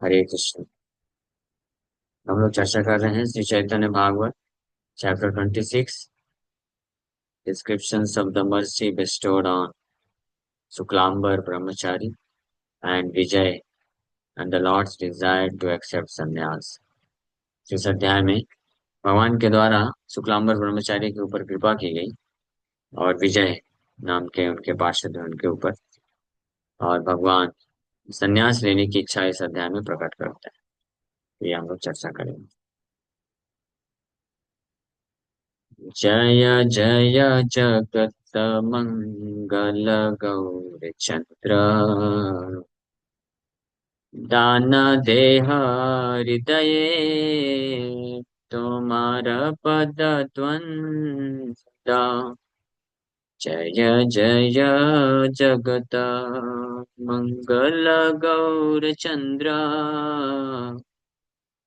हरे कृष्ण। हम लोग चर्चा कर रहे हैं Shri Chaitanya Bhagavat chapter 26, descriptions of the mercy bestowed on Suklambar brahmachari and Vijay and the Lord's desire to accept sannyas। इस अध्याय में भगवान के द्वारा शुक्लांबर ब्रह्मचारी के ऊपर कृपा की गई और विजय नाम के उनके पार्षद हैं उनके ऊपर, और भगवान संन्यास लेने की इच्छा इस अध्याय में प्रकट करते हैं। तो ये हम लोग चर्चा करेंगे। जय जय जगत मंगल गौर चंद्र, दान देह हृदय तुम्हारा पद द्वंद। जय जय जगत मंगल गौर चंद्र,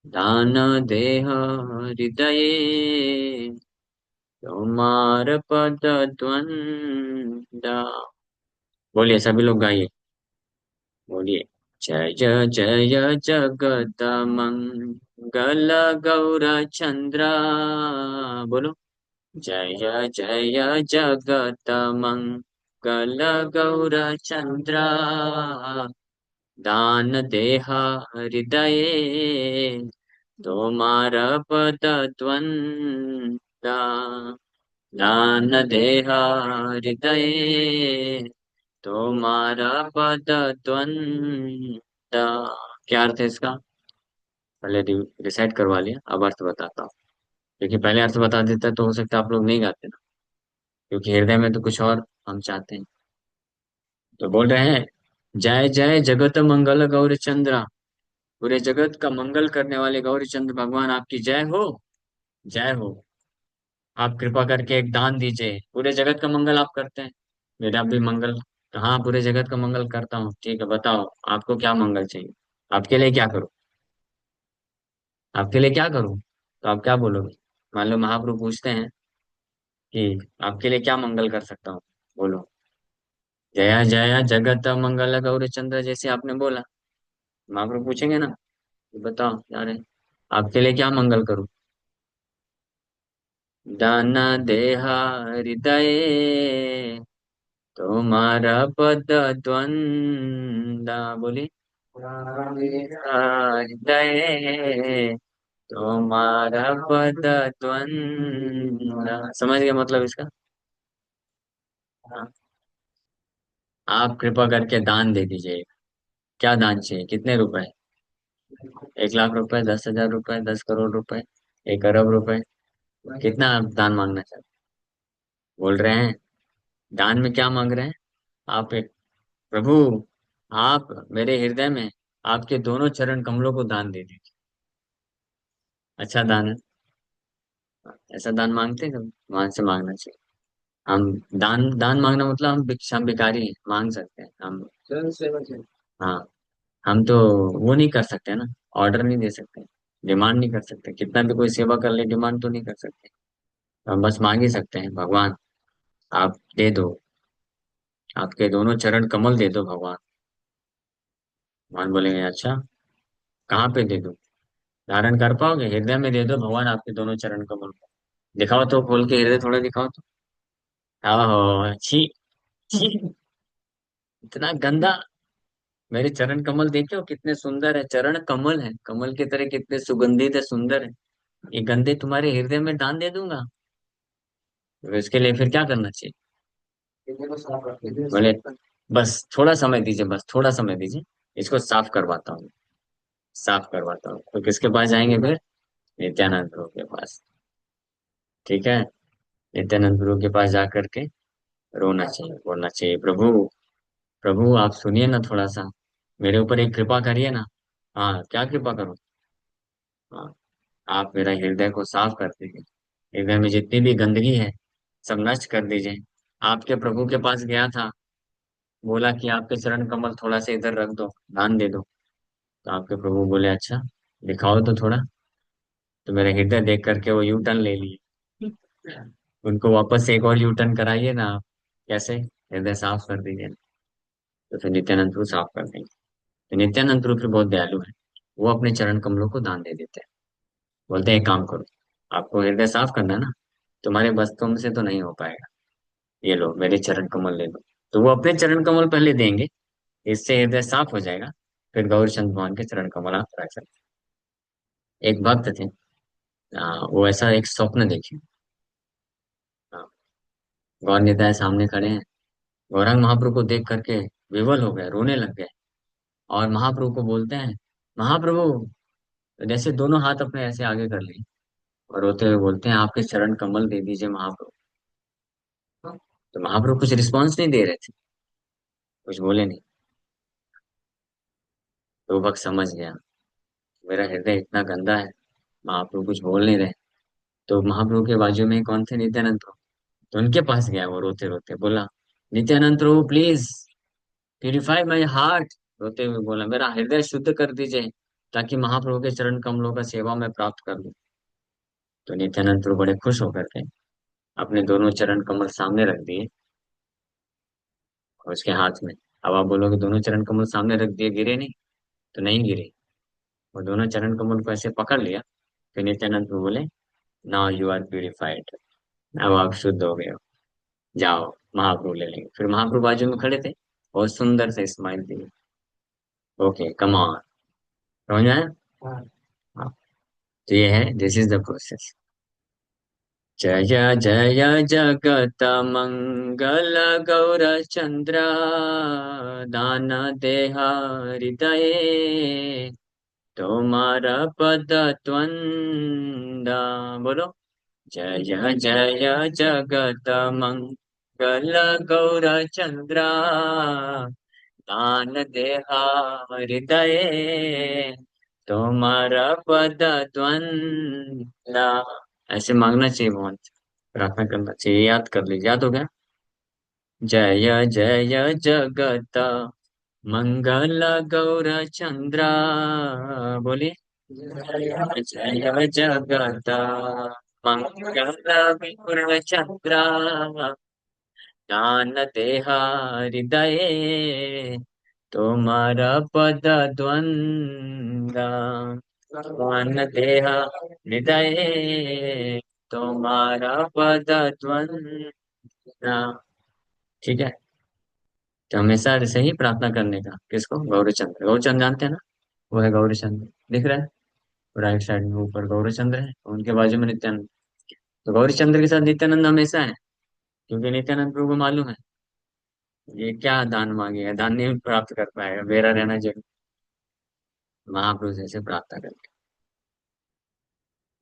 दान देह हृदय तुम्हार पद द्वंद। बोलिए, सभी लोग गाइए। बोलिए, जय जय जय जगत मंगल गौर चंद्र। बोलो, जय जय जगत मंगल गौर चंद्र, दान देह हृदय तुम्हार पद द्वंद। दान देह हृदय तुम्हारा पद द्वंद। क्या अर्थ है इसका? पहले डिसाइड करवा लिया, अब अर्थ बताता हूँ। क्योंकि पहले अर्थ बता देता तो हो सकता है आप लोग नहीं गाते ना, क्योंकि हृदय में तो कुछ और हम चाहते हैं। तो बोल रहे हैं, जय जय जगत मंगल गौरी चंद्रा। पूरे जगत का मंगल करने वाले गौरी चंद्र भगवान आपकी जय हो। जय हो। आप कृपा करके एक दान दीजिए। पूरे जगत का मंगल आप करते हैं, मेरा भी मंगल। हाँ, पूरे जगत का मंगल करता हूँ। ठीक है, बताओ आपको क्या मंगल चाहिए। आपके लिए क्या करूँ? आपके लिए क्या करूँ? तो आप क्या बोलोगे? मान लो महाप्रभु पूछते हैं कि आपके लिए क्या मंगल कर सकता हूँ, बोलो। जया जया जगत मंगल गौरी चंद्र जैसे आपने बोला, महाप्रभु पूछेंगे ना कि बताओ यार, आपके लिए क्या मंगल करूँ। दाना देहा हृदय तुम्हारा पद द्वंद। बोली, हृदय तुम्हारा पद द्वंद। समझ गए मतलब इसका? हाँ। आप कृपा करके दान दे दीजिए। क्या दान चाहिए, कितने रुपए? 1 लाख रुपए, 10,000 रुपए, 10 करोड़ रुपए, 1 अरब रुपए? कितना आप दान मांगना चाहते बोल रहे हैं? दान में क्या मांग रहे हैं आप? एक प्रभु, आप मेरे हृदय में आपके दोनों चरण कमलों को दान दे दीजिए। अच्छा दान है। ऐसा दान मांगते हैं कभी? वहां से मांगना चाहिए। हम दान दान मांगना मतलब हम भिखारी हैं, मांग सकते हैं हम। हाँ, हम तो वो नहीं कर सकते ना, ऑर्डर नहीं दे सकते, डिमांड नहीं कर सकते। कितना भी कोई सेवा कर ले, डिमांड तो नहीं कर सकते। हम बस मांग ही सकते हैं, भगवान आप दे दो, आपके दोनों चरण कमल दे दो भगवान। भगवान बोलेंगे अच्छा, कहाँ पे दे दो? धारण कर पाओगे? हृदय में दे दो भगवान आपके दोनों चरण कमल को। दिखाओ तो, खोल के हृदय थोड़ा दिखाओ तो। आहो छी, छी, इतना गंदा। मेरे चरण कमल देखे हो कितने सुंदर है, चरण कमल है, कमल की तरह कितने सुगंधित है, सुंदर है। ये गंदे तुम्हारे हृदय में दान दे दूंगा? तो इसके लिए फिर क्या करना चाहिए? बोले, बस थोड़ा समय दीजिए, बस थोड़ा समय दीजिए, इसको साफ करवाता हूँ। साफ करवाता हूँ। तो किसके पास जाएंगे फिर? नित्यानंद प्रभु के पास। ठीक है, नित्यानंद प्रभु के पास जाकर के रोना चाहिए, बोलना चाहिए, प्रभु, प्रभु आप सुनिए ना थोड़ा सा, मेरे ऊपर एक कृपा करिए ना। हाँ, क्या कृपा करूँ? हाँ, आप मेरा हृदय को साफ कर दीजिए। हृदय में जितनी भी गंदगी है सब नष्ट कर दीजिए। आपके प्रभु के पास गया था, बोला कि आपके चरण कमल थोड़ा सा इधर रख दो, दान दे दो। तो आपके प्रभु बोले अच्छा, दिखाओ तो थोड़ा। तो मेरा हृदय देख करके वो यू टर्न ले लिए। उनको वापस से एक और यू टर्न कराइए ना आप। कैसे? हृदय साफ कर दीजिए। तो फिर नित्यानंद प्रभु साफ कर देंगे। तो नित्यानंद प्रभु फिर बहुत दयालु है। वो अपने चरण कमलों को दान दे देते हैं। बोलते हैं एक काम करो, आपको हृदय साफ करना है ना, तुम्हारे बस्तों में से तो नहीं हो पाएगा, ये लो मेरे चरण कमल ले लो। तो वो अपने चरण कमल पहले देंगे, इससे हृदय साफ हो जाएगा। फिर गौरीचंद भगवान के चरण कमल आप रख सकते हैं। एक भक्त थे, वो ऐसा एक स्वप्न देखे। हाँ, गौर निताय सामने खड़े हैं, गौरांग महाप्रभु को देख करके विवल हो गए, रोने लग गए। और महाप्रभु को बोलते हैं, महाप्रभु, जैसे दोनों हाथ अपने ऐसे आगे कर लिए और रोते हुए बोलते हैं, आपके चरण कमल दे दीजिए महाप्रभु। हाँ, तो महाप्रभु कुछ रिस्पॉन्स नहीं दे रहे थे, कुछ बोले नहीं। तो वो भक्त समझ गया, मेरा हृदय इतना गंदा है, महाप्रभु कुछ बोल नहीं रहे। तो महाप्रभु के बाजू में कौन थे, नित्यानंद प्रभु। तो उनके पास गया वो रोते रोते, बोला, नित्यानंद प्रभु प्लीज प्यूरिफाई माई हार्ट। रोते हुए बोला, मेरा हृदय शुद्ध कर दीजिए, ताकि महाप्रभु के चरण कमलों का सेवा में प्राप्त कर लूं। तो नित्यानंद प्रभु बड़े खुश होकर के अपने दोनों चरण कमल सामने रख दिए और उसके हाथ में। अब आप बोलोगे दोनों चरण कमल सामने रख दिए, गिरे नहीं? तो नहीं गिरे। वो दोनों चरण कमल को ऐसे पकड़ लिया। फिर नित्यानंद प्रभु बोले, नाउ यू आर प्यूरिफाइड, अब आप शुद्ध हो गए हो, जाओ महाप्रभु ले लेंगे। फिर महाप्रभु बाजू में खड़े थे और सुंदर से smile the. Okay come on, समझ में आया? हाँ। तो ये है, दिस इज द प्रोसेस। जय जय जगत मंगल गौरचंद्र, दान देहा हृदय, तुम्हारा पद त्वंदा। बोलो, जय जगत मंगल गौरचंद्र, दान देहा हृदय, तुम्हारा पद द्वंदा। ऐसे मांगना चाहिए भगवान से, प्रार्थना करना चाहिए। याद कर लीजिए, याद हो गया। जय जगत मंगल गौर चंद्र, बोलिए, जय जगत मंगल गौर चंद्र, ज्ञान देहा हृदय, तुम्हारा पद द्वंद, ज्ञान देहा हृदय, तुम्हारा पद द्वंद। ठीक है। तो हमेशा ऐसे ही प्रार्थना करने का। किसको? गौरीचंद्र। गौरीचंद्र जानते हैं ना? वो है गौरीचंद्र, दिख रहा है राइट साइड में ऊपर गौरीचंद्र है, उनके बाजू में नित्यानंद। तो गौरीचंद्र के साथ नित्यानंद हमेशा है, क्योंकि नित्यानंद प्रभु को मालूम है ये क्या दान मांगेगा, दान नहीं प्राप्त कर पाएगा, मेरा रहना जरूर। महाप्रभु से ऐसे प्रार्थना करके,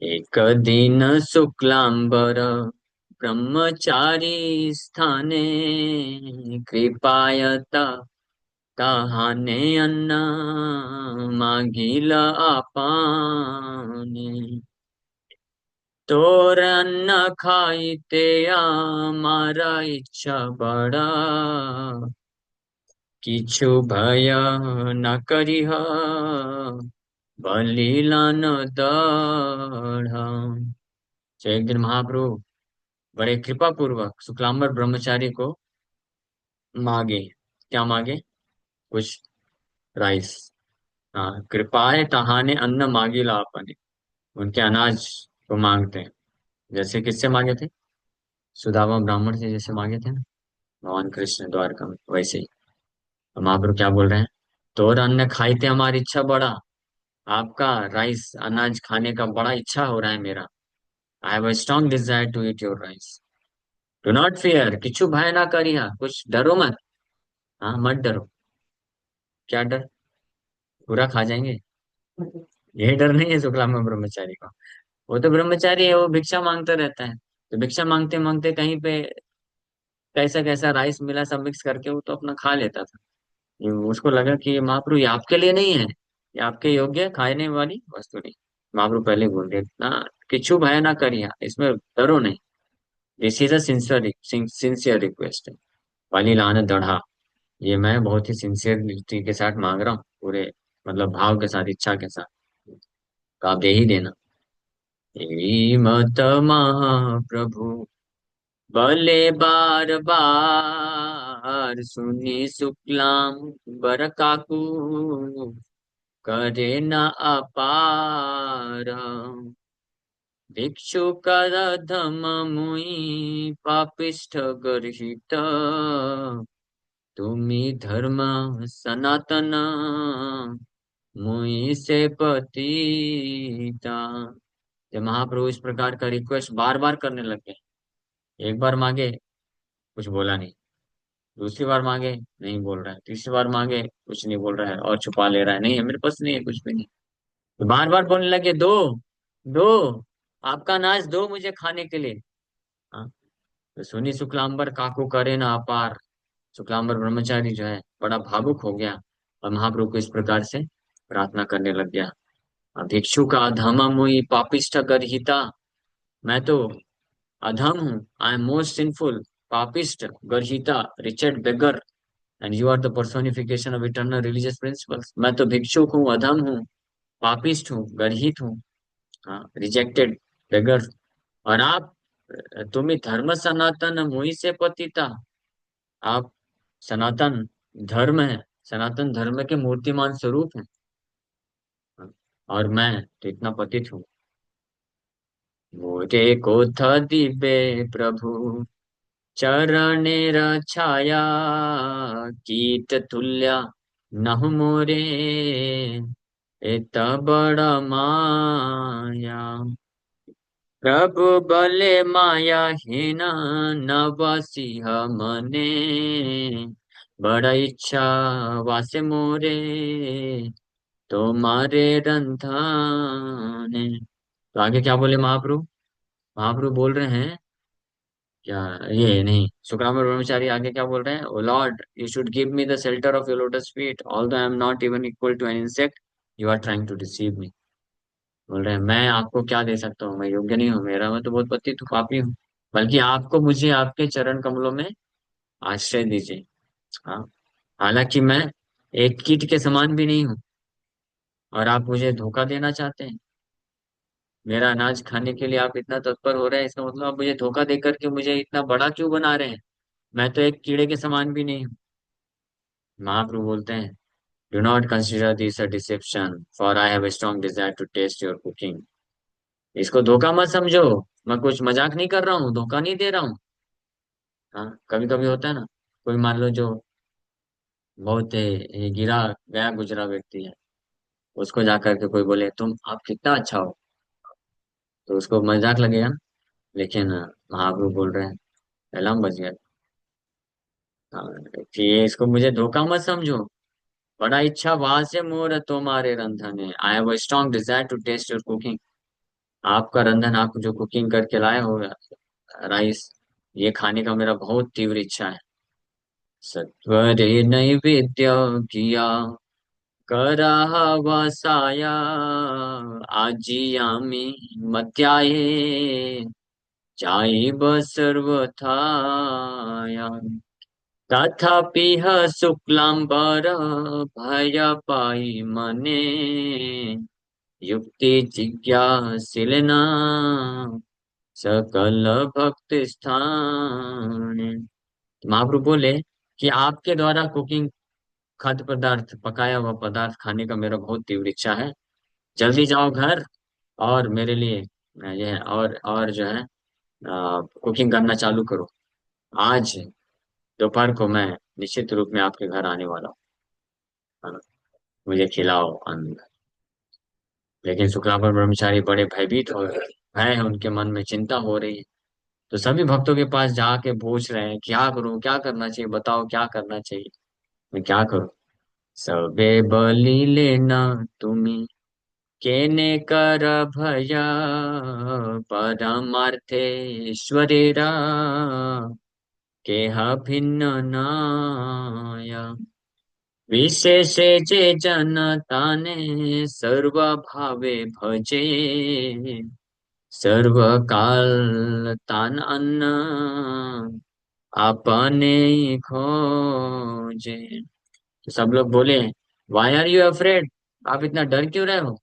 एक दिन शुक्लांबर ब्रह्मचारी स्थाने, कृपायता ताहाने अन्ना मागिल आपाने, तोर अन्न खाइते आमारा इच्छा बड़ा, किछु भय न करिह बलिदान दढ़ा। तो एक दिन महाप्रभु बड़े कृपा पूर्वक शुक्लांबर ब्रह्मचारी को मांगे। क्या मांगे? कुछ राइस। हाँ, कृपाए तहाने अन्न मांगिला आपने, उनके अनाज को मांगते हैं। जैसे किससे मांगे थे? सुदामा ब्राह्मण से जैसे मांगे थे ना भगवान कृष्ण द्वारका में, वैसे ही। तो महाप्रभु क्या बोल रहे हैं? तोर अन्न खाइते हमारी इच्छा बड़ा, आपका राइस अनाज खाने का बड़ा इच्छा हो रहा है मेरा। I have a strong desire to eat your rice. Do not fear, किच्छु भय ना करिहा, कुछ डरो मत। हाँ, मत डरो। क्या डर? पूरा खा जाएंगे? यही डर नहीं है शुक्लांबर ब्रह्मचारी को। वो तो ब्रह्मचारी है, वो भिक्षा मांगता रहता है। तो भिक्षा मांगते मांगते कहीं पे कैसा कैसा राइस मिला, सब मिक्स करके वो तो अपना खा लेता था। उसको लगा कि ये महाप्रभु ये आपके लिए नहीं है, ये आपके योग्य खाने वाली वस्तु नहीं। महाप्रभु पहले बोल रहे ना, किच्छु भय ना करिए, इसमें डरो नहीं। This is a sincere sincere request है। वाली लानत दढ़ा, ये मैं बहुत ही सिंसियरिटी के साथ मांग रहा हूँ, पूरे मतलब भाव के साथ, इच्छा के साथ। तो आप दे ही देना। यही मत महाप्रभु भले बार बार, सुनी शुक्लाम बर काकू, करे न अपार। भिक्षुकरधम मुई पापिष्ठ गर्हित, तुम्ही धर्म सनातन मुई से पतिता। जब महाप्रभु इस प्रकार का रिक्वेस्ट बार बार करने लगे, एक बार मांगे कुछ बोला नहीं, दूसरी बार मांगे नहीं बोल रहा है, तीसरी बार मांगे कुछ नहीं बोल रहा है और छुपा ले रहा है, नहीं है मेरे पास, नहीं है कुछ भी नहीं। तो बार बार बोलने लगे, दो दो, आपका नाच दो मुझे खाने के लिए। हाँ। तो सुनी शुक्लांबर काकू करे ना अपार। शुक्लांबर ब्रह्मचारी जो है बड़ा भावुक हो गया और महाप्रभु को इस प्रकार से प्रार्थना करने लग गया। भिक्षु का अधम मुई पापिष्ठ गर्हिता, मैं तो अधम हूँ, आई एम मोस्ट सिंफुल, पापिष्ट, गर्हिता, wretched beggar, and you are the personification of eternal religious principles. मैं तो भिक्षुक हूँ, अधम हूँ, पापिष्ठ हूँ, गर्हित हूँ, हाँ, रिजेक्टेड, बेगर। और आप, तुम्ही धर्म सनातन मुहि से पतिता, आप सनातन धर्म है, सनातन धर्म के मूर्तिमान स्वरूप है, हाँ, और मैं तो इतना पतित हूँ। मोरे को था दिबे प्रभु चरणेर छाया, कीट तुल्य नहु मोरे इत बड़ माया। प्रभु बले माया हीन नवसिह मने, बड़ा इच्छा वासे मोरे तुम्हारे रंधाने। तो आगे क्या बोले महाप्रभु? महाप्रभु बोल रहे हैं क्या, ये नहीं, सुखराम ब्रह्मचारी आगे क्या बोल रहे हैं? O lord, you should give me the shelter of your lotus feet, although I am not even equal to an insect, you are trying to deceive me. बोल रहे हैं मैं आपको क्या दे सकता हूँ, मैं योग्य नहीं हूँ, मेरा मैं तो बहुत पतित हूँ, पापी हूँ, बल्कि आपको मुझे आपके चरण कमलों में आश्रय दीजिए। हाँ, हालांकि मैं एक कीट के समान भी नहीं हूँ और आप मुझे धोखा देना चाहते हैं। मेरा अनाज खाने के लिए आप इतना तत्पर हो रहे हैं, इसका मतलब आप मुझे धोखा देकर के मुझे इतना बड़ा क्यों बना रहे हैं? मैं तो एक कीड़े के समान भी नहीं हूँ। महाप्रभु बोलते हैं, do not consider this a deception, for I have a strong desire to taste your cooking। इसको धोखा मत समझो, मैं कुछ मजाक नहीं कर रहा हूँ, धोखा नहीं दे रहा हूँ। हाँ, कभी कभी होता है ना, कोई मान लो जो बहुत ये गिरा गया गुजरा व्यक्ति है, उसको जाकर के कोई बोले तुम आप कितना अच्छा हो, तो उसको मजाक लगेगा ना। लेकिन महाप्रभु बोल रहे हैं, अलार्म बज गया। हाँ, कि ये इसको मुझे धोखा मत समझो, बड़ा इच्छा वहां से मोर तुम्हारे रंधन है, I have a strong desire to taste your cooking. आपका रंधन, आप जो कुकिंग करके लाए हो राइस, ये खाने का मेरा बहुत तीव्र इच्छा है। सत्वरे नैवेद्य किया कराह वसाया, आजियामी मध्याये चाइब सर्वथाया। तथापि शुक्लांबर भय पाई मने, युक्ति जिज्ञासिलना सकल भक्ति स्थान। महाप्रभु बोले कि आपके द्वारा कुकिंग, खाद्य पदार्थ, पकाया हुआ पदार्थ खाने का मेरा बहुत तीव्र इच्छा है। जल्दी जाओ घर और मेरे लिए यह और जो है कुकिंग करना चालू करो। आज दोपहर को मैं निश्चित रूप में आपके घर आने वाला हूँ, है ना? मुझे खिलाओ अन्न। लेकिन शुक्लांबर ब्रह्मचारी बड़े भयभीत हो गए, भय है उनके मन में, चिंता हो रही है। तो सभी भक्तों के पास जाके पूछ रहे हैं क्या करूं, क्या करना चाहिए, बताओ क्या करना चाहिए, मैं क्या करूं? सबे बलि लेना तुम्हें केने कर भया, परमार्थेश्वरेरा केह भिन्न नाया। विशेषे जे जनताने सर्व भावे भजे, सर्व काल तान अन्न अपने खोजे। तो सब लोग बोले, वाई आर यू अफ्रेड, आप इतना डर क्यों रहे हो?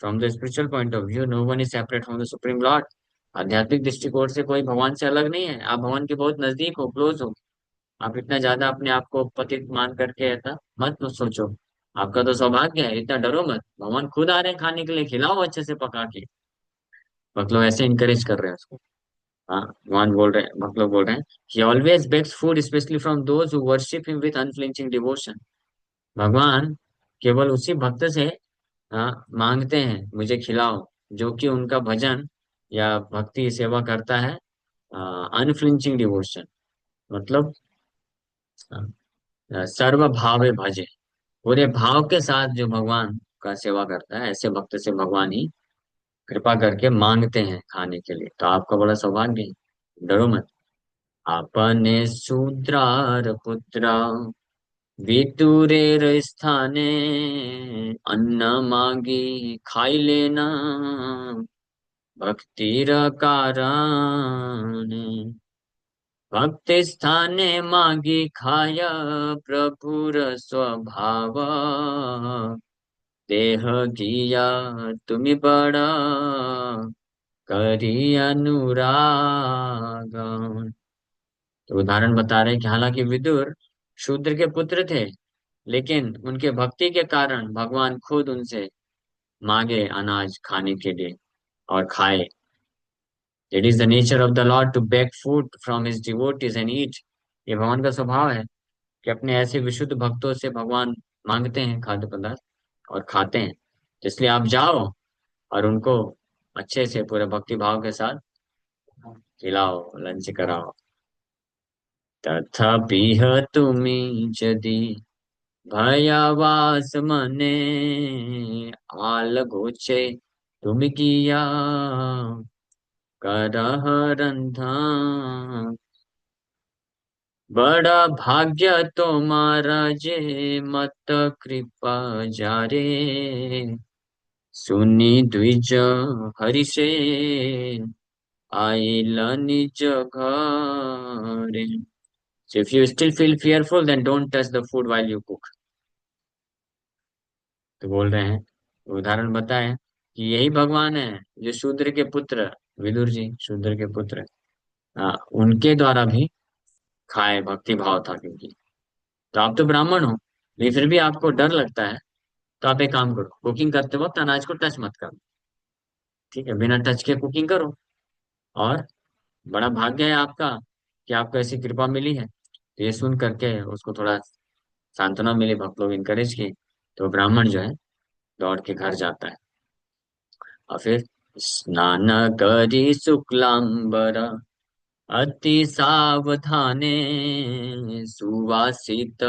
From the spiritual point of view no one is separate from the Supreme Lord. आध्यात्मिक दृष्टिकोण से कोई भगवान से अलग नहीं है, आप भगवान के बहुत नजदीक हो, क्लोज हो। आप इतना ज्यादा अपने आप को पतित मान करके ऐसा मत सोचो। आपका तो सौभाग्य है, इतना डरो मत, भगवान खुद आ रहे हैं खाने के लिए, खिलाओ अच्छे से पका के। भक्त लोग ऐसे इंकरेज कर रहे हैं उसको। हाँ, भगवान बोल रहे हैं, भक्त लोग बोल रहे हैं, ही always bags food specially from those who worship him with unflinching devotion. भगवान केवल उसी भक्त से मांगते हैं मुझे खिलाओ, जो कि उनका भजन या भक्ति सेवा करता है अनफ्लिंचिंग डिवोशन, मतलब सर्व भावे भजे, पूरे भाव के साथ जो भगवान का सेवा करता है, ऐसे भक्त से भगवान ही कृपा करके मांगते हैं खाने के लिए। तो आपका बड़ा सौभाग्य है, डरो मत। आपने शूद्रार पुत्रा विदुरेर स्थाने अन्न मांगी खाई लेना भक्तिर कारण, भक्ति स्थाने मागी खाया प्रभुर स्वभाव, देह किया तुम्हें बड़ा करी अनुराग। तो उदाहरण बता रहे हैं कि हालांकि विदुर शूद्र के पुत्र थे, लेकिन उनके भक्ति के कारण भगवान खुद उनसे मांगे अनाज खाने के लिए और खाए। It is the nature of the Lord to beg food from his devotees and eat. ये भगवान का स्वभाव है कि अपने ऐसे विशुद्ध भक्तों से भगवान मांगते हैं खाद्य पदार्थ और खाते हैं। तो इसलिए आप जाओ और उनको अच्छे से पूरे भक्ति भाव के साथ खिलाओ, लंच कराओ। तथापिह तुमी यदि भयावास मने आलगोचे तुम किया करह रंधन, बड़ा भाग्य तुम्हारा जे मत कृपा जारे, सुनी द्विज हरि से आइल निज घरे। So if you still feel fearful, then don't touch the food while you cook. तो बोल रहे हैं, उदाहरण बताएं कि यही भगवान है जो शूद्र के पुत्र, विदुर जी शूद्र के पुत्र, उनके द्वारा भी खाए, भक्ति भाव था क्योंकि। तो आप तो ब्राह्मण हो, लेकिन फिर भी आपको डर लगता है, तो आप एक काम करो, कुकिंग करते वक्त अनाज को टच मत करो। ठीक है, बिना टच के कुकिंग करो। और बड़ा भाग्य है आपका कि आपको ऐसी कृपा मिली है। तो ये सुन करके उसको थोड़ा सांत्वना मिली, भक्त लोग इनकरेज किए, तो ब्राह्मण जो है दौड़ के घर जाता है। और फिर स्नान करी शुक्लांबर अति सावधाने, सुवासित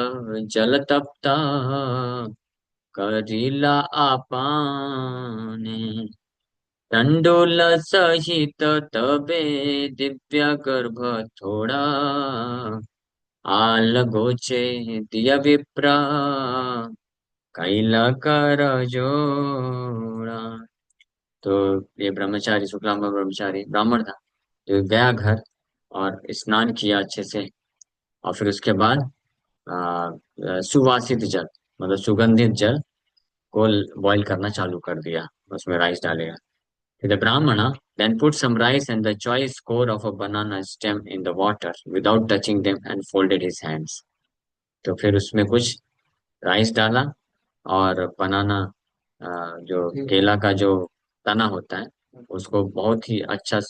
जल तप्ता करिला आपाने, तंडुल सहित तबे दिव्य गर्भ थोड़ा, आल गोचे दिया विप्रा कैला कर जोड़ा। तो ये ब्रह्मचारी, शुक्लांबर ब्रह्मचारी ब्राह्मण था, तो गया घर और स्नान किया अच्छे से। और फिर उसके बाद सुवासित जल, मतलब सुगंधित जल को बॉईल करना चालू कर दिया, उसमें राइस डालेगा। The Brahmana then put some rice and the choice core of a banana stem in the water without touching them and folded his hands. तो फिर उसमें कुछ राइस डाला और बनाना, जो केला का जो तना होता है, उसको बहुत ही अच्छा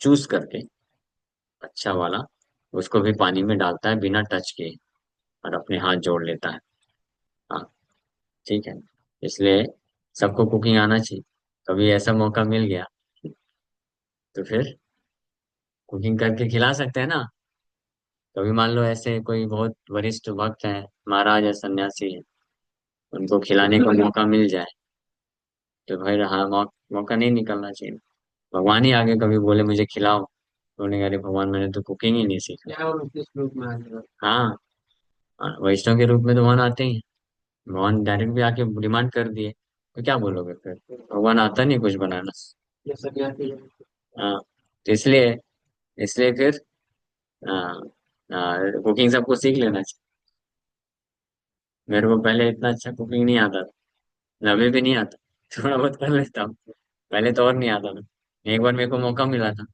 चूस करके, अच्छा वाला, उसको भी पानी में डालता है बिना टच किए, और अपने हाथ जोड़ लेता है। हाँ, ठीक है। इसलिए सबको कुकिंग आना चाहिए। कभी ऐसा मौका मिल गया तो फिर कुकिंग करके खिला सकते हैं ना। कभी मान लो ऐसे कोई बहुत वरिष्ठ भक्त हैं, महाराज या सन्यासी हैं, उनको खिलाने का मौका मिल जाए, तो भाई हाँ, मौका नहीं निकलना चाहिए। भगवान ही आगे कभी बोले मुझे खिलाओ, तो उन्होंने कहा, अरे भगवान मैंने तो कुकिंग ही नहीं सीखा। हाँ, वैष्णव के रूप में तो भगवान आते ही हैं। भगवान डायरेक्ट भी आके डिमांड कर दिए, तो क्या बोलोगे फिर, भगवान आता नहीं कुछ बनाना। हाँ, तो इसलिए इसलिए फिर कुकिंग सबको सीख लेना चाहिए। मेरे को पहले इतना अच्छा कुकिंग नहीं आता था, अभी भी नहीं आता, थोड़ा बहुत कर लेता हूँ। पहले तो और नहीं आता था। एक बार मेरे को मौका मिला था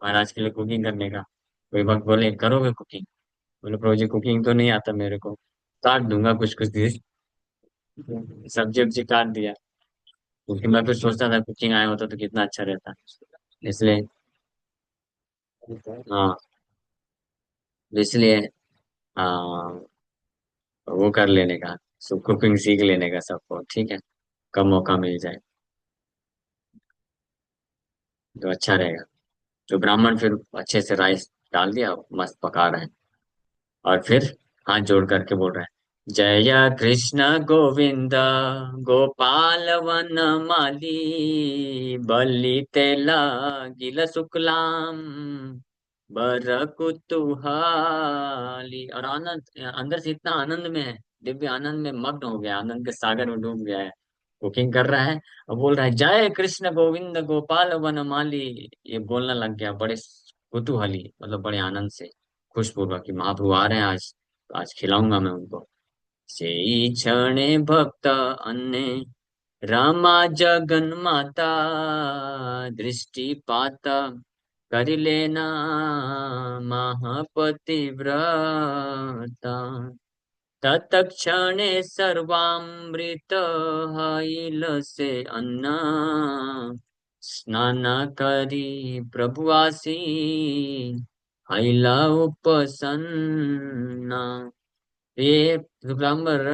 महाराज के लिए कुकिंग करने का। कोई वक्त बोले करोगे कुकिंग, बोले प्रभु जी कुकिंग तो नहीं आता मेरे को, काट दूंगा कुछ कुछ डिश, सब्जी उब्जी काट दिया, क्योंकि मैं कुछ सोचता था कुकिंग आया होता तो कितना अच्छा रहता, इसलिए। हाँ, इसलिए हाँ, वो कर लेने का, सब कुकिंग सीख लेने का सबको, ठीक है, कब मौका मिल जाए तो अच्छा रहेगा। तो ब्राह्मण फिर अच्छे से राइस डाल दिया, मस्त पका रहे हैं, और फिर हाथ जोड़ करके बोल रहे हैं, जय कृष्ण गोविंद गोपाल वन माली, बलि तेला गिल शुक्लाम बर कुतुहाली। और आनंद अंदर से इतना आनंद में है, दिव्य आनंद में मग्न हो गया, आनंद के सागर में डूब गया है, कुकिंग कर रहा है और बोल रहा है, जय कृष्ण गोविंद गोपाल वनमाली। ये बोलने लग गया बड़े कुतूहली, मतलब बड़े आनंद से, खुशपूर्वक, कि महाप्रभु आ रहे हैं आज, तो आज खिलाऊंगा मैं उनको। से क्षणे भक्त अन्य रामा जगन माता, दृष्टिपात कर लेना महापति व्रता, तत्क्षणे सर्वामृत से अन्ना, स्नान करी प्रभुआसी हैला उपसन्ना। ये शुक्लांबर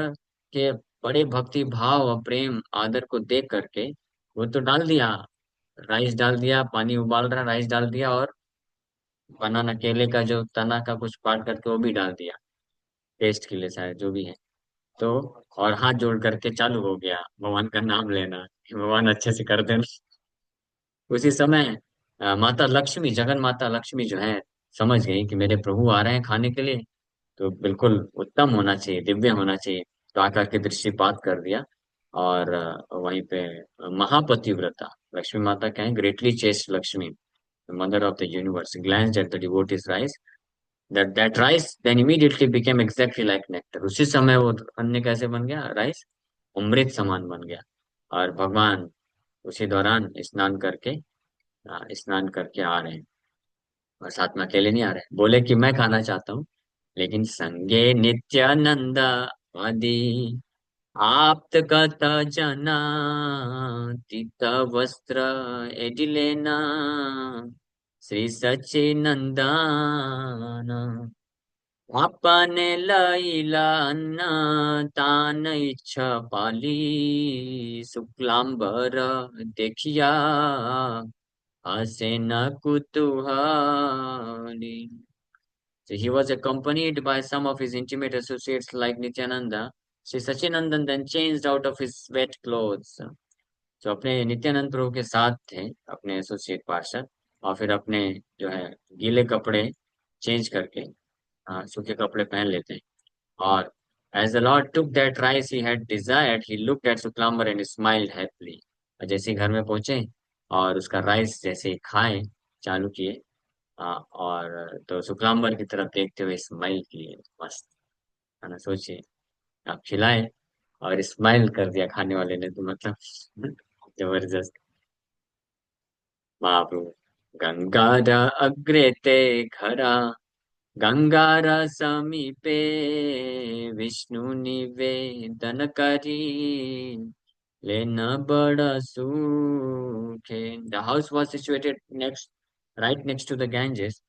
के बड़े भक्ति भाव और प्रेम आदर को देख करके वो तो डाल दिया, राइस डाल दिया, पानी उबाल रहा, राइस डाल दिया, और बनाना केले का जो तना का कुछ काट करके वो भी डाल दिया, टेस्ट के लिए शायद, जो भी है। तो और हाथ जोड़ करके चालू हो गया भगवान का नाम लेना, कि भगवान अच्छे से कर देना। उसी समय माता लक्ष्मी, जगन माता लक्ष्मी जो है, समझ गई कि मेरे प्रभु आ रहे हैं खाने के लिए, तो बिल्कुल उत्तम होना चाहिए, दिव्य होना चाहिए। तो आकर के दृष्टिपात कर दिया, और वहीं पे महापतिव्रता लक्ष्मी माता क्या है, greatly chest Lakshmi, mother of the universe, glanced at the devotee's rice, that rice then immediately became exactly like nectar। उसी समय वो अन्न कैसे बन गया, राइस अमृत समान बन गया। और भगवान उसी दौरान स्नान करके आ रहे हैं, और साथ में अकेले नहीं आ रहे, बोले कि मैं खाना चाहता हूँ, लेकिन संगे नित्यानंद आदि आप्त कथ जना, तीत वस्त्र एडिलेना श्री सच्चिनंदन, आपने लैला अन्ना तान इच्छा पाली, शुक्लांबर देखिया हसे न कुतूहली। So he was accompanied by some of his intimate associates like Nityananda. Sri Sachinandan then changed out of his wet clothes। जो अपने नित्यानंद प्रभु के साथ थे, अपने एसोसिएट पार्षद, और फिर अपने जो है गीले कपड़े चेंज करके सूखे कपड़े पहन लेते हैं। और as the Lord took that rice he had desired, he looked at Suklambar and smiled happily। और जैसे ही घर में पहुंचे और उसका राइस जैसे ही खाए चालू किए, और तो शुक्लांबर की तरफ देखते हुए स्माइल किए, मस्त, है ना, सोचिए, आप खिलाए और स्माइल कर दिया खाने वाले ने, तो मतलब जबरदस्त। महाप्रभु गंगार अग्रे ते खरा, गंगार समीपे विष्णु निवेदन करी, लेना बड़ा सुखे। The house was situated right next to the Ganges।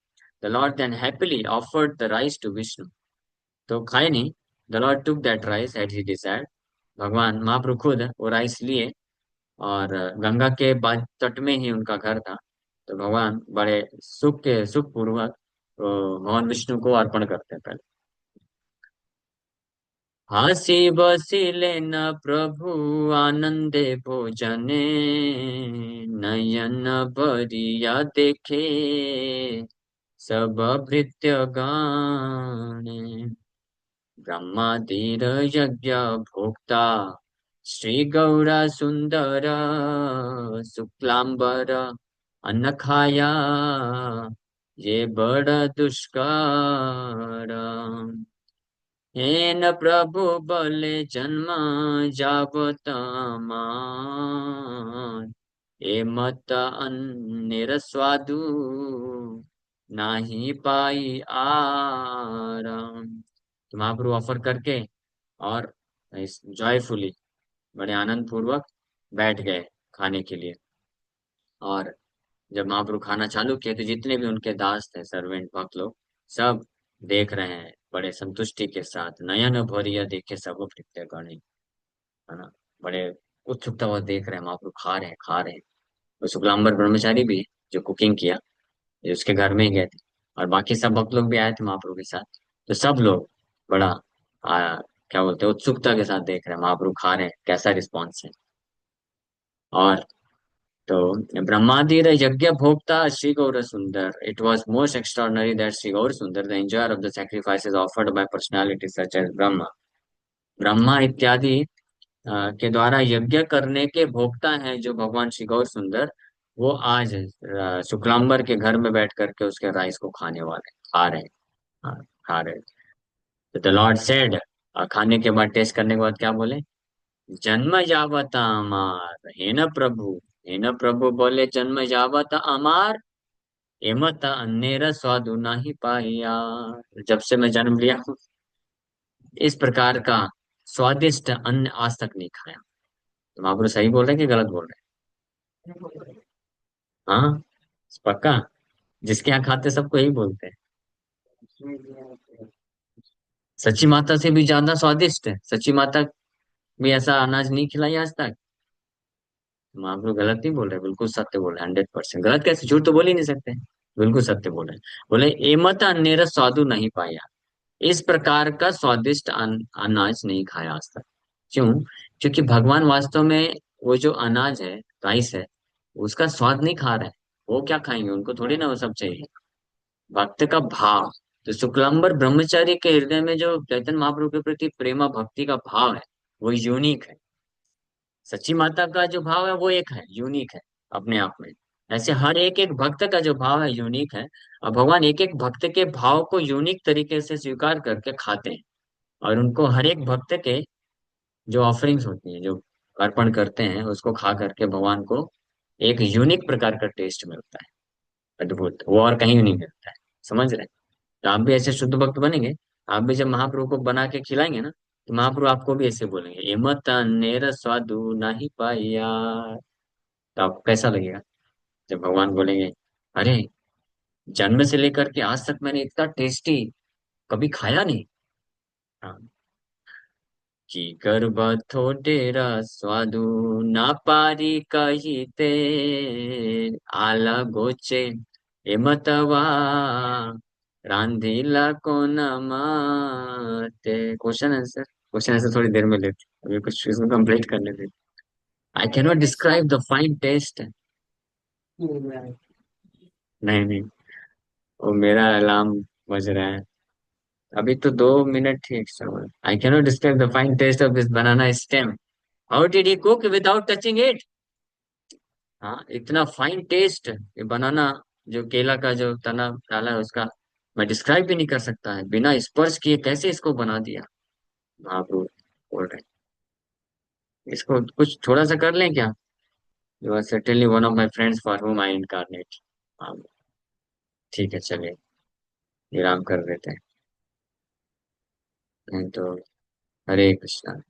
The Lord then happily offered the rice to Vishnu। तो खाए नहीं, the Lord took that rice as he desired। भगवान महाप्रभु खुद वो राइस लिए, और गंगा के बाद तट में ही उनका घर था, तो भगवान बड़े सुख पूर्वक भगवान विष्णु को अर्पण करते हैं पहले। हंसी बसिले न प्रभु आनंदे भोजने, नयन भरिया देखे सब भृत्य गाने, ब्रह्मादिर यज्ञ भोक्ता श्री गौरा सुंदर, शुक्लांबर अन्न खाया ये बड़ा दुष्कर, हेन प्रभु बले जन्म जावत मान, ए मत अन्य स्वादु नाही पाई आराम। तो महाप्रभु ऑफर करके और जॉयफुली बड़े आनंद पूर्वक बैठ गए खाने के लिए। और जब महाप्रभु खाना चालू किए तो जितने भी उनके दास थे, सर्वेंट भक्त लोग, सब देख रहे हैं बड़े संतुष्टि के साथ। नयन भरिया देखे सब प्रीत्य गणे, है ना। बड़े उत्सुकता वो देख रहे हैं, महाप्रभु खा रहे हैं, खा रहे हैं। तो शुक्लांबर ब्रह्मचारी भी, जो कुकिंग किया, ये उसके घर में ही गए थे। और बाकी सब भक्त लोग भी आए थे महाप्रभु के साथ। तो सब लोग बड़ा क्या बोलते हैं, उत्सुकता के साथ देख रहे हैं महाप्रभु खा रहे हैं, कैसा रिस्पॉन्स है। और तो ब्रह्मादिर यज्ञ भोक्ता Shri Gaur Sundar, it was most extraordinary that Shri Gaur Sundar the enjoyer of the sacrifices offered by personality such as Brahma. Brahma इत्यादि के द्वारा यज्ञ करने के भोक्ता हैं जो भगवान श्री गौर सुंदर, वो आज शुक्लांबर के घर में बैठ करके उसके राइस को खाने वाले, खा रहे हैं। हाँ, खा रहे हैं। तो द लॉर्ड सेड, खाने के बाद, टेस्ट करने के बाद क्या बोले? जन्म जावत अमार हे न प्रभु। हे न प्रभु बोले, जन्म जावत अमार, एमत अन्नेर स्वादु नहीं पाया। जब से मैं जन्म लिया हूँ, इस प्रकार का स्वादिष्ट अन्न आज तक नहीं खाया। तो महापुरुष सही बोल रहे हैं कि गलत बोल रहे हैं? हाँ, पक्का। जिसके यहाँ खाते सबको यही बोलते हैं। सच्ची माता से भी ज्यादा स्वादिष्ट है। सच्ची माता भी ऐसा अनाज नहीं खिलाई आज तक। महाप्रभु गलत नहीं बोल रहे, बिल्कुल सत्य बोल रहे, 100%। गलत कैसे? झूठ तो बोल ही नहीं सकते। बिल्कुल सत्य बोल रहे। बोले एमत अन्नेर स्वादु नहीं पाया, इस प्रकार का स्वादिष्ट अनाज नहीं खाया आज तक। क्यों? क्योंकि भगवान वास्तव में वो जो अनाज है, राइस है, उसका स्वाद नहीं खा रहे हैं। वो क्या खाएंगे? उनको थोड़ी ना वो सब चाहिए। भक्त का भाव। तो शुक्लांबर ब्रह्मचारी के हृदय में जो चैतन्य महाप्रभु के प्रति प्रेमा भक्ति का भाव है, वो यूनिक है। सच्ची माता का जो भाव है वो एक है, यूनिक है अपने आप में। ऐसे हर एक एक भक्त का जो भाव है यूनिक है। और भगवान एक एक भक्त के भाव को यूनिक तरीके से स्वीकार करके खाते हैं। और उनको हर एक भक्त के जो ऑफरिंग्स होती हैं, जो अर्पण करते हैं, उसको खा करके भगवान को एक यूनिक प्रकार का टेस्ट मिलता है। अद्भुत, वो और कहीं नहीं मिलता है। समझ रहे हैं? तो आप भी ऐसे शुद्ध भक्त बनेंगे। आप भी जब महाप्रभु को बना के खिलाएंगे ना, तो महाप्रभु आपको भी ऐसे बोलेंगे, एमत नेर स्वादु नहीं पाया। तो आपको कैसा लगेगा जब भगवान बोलेंगे, अरे, जन्म से लेकर के आज तक मैंने इतना टेस्टी कभी खाया नहीं। हाँ। की गर्भ थोडेरा स्वादु ना पारी कहिते, आला गोचे एमतवा रांधीला कोन माते। क्वेश्चन आंसर, क्वेश्चन आंसर थोड़ी देर में लेते, अभी कुछ इसको कंप्लीट करने दे। I can not describe the fine taste. नहीं नहीं, वो मेरा अलार्म बज रहा है। अभी तो 2 मिनट ठीक समय। I can not describe the fine taste of this banana stem. How did he cook without touching it? हाँ, इतना फाइन टेस्ट ये बनाना, जो केला का जो तना डाला है उसका, मैं डिस्क्राइब भी नहीं कर सकता है। बिना स्पर्श किए कैसे इसको बना दिया। महाप्रभु बोल रहे हैं, इसको कुछ थोड़ा सा कर लें क्या? You are certainly one of my friends for whom I incarnate. हाँ, ठीक है, चलिए विराम कर देते हैं। नहीं तो, हरे कृष्णा।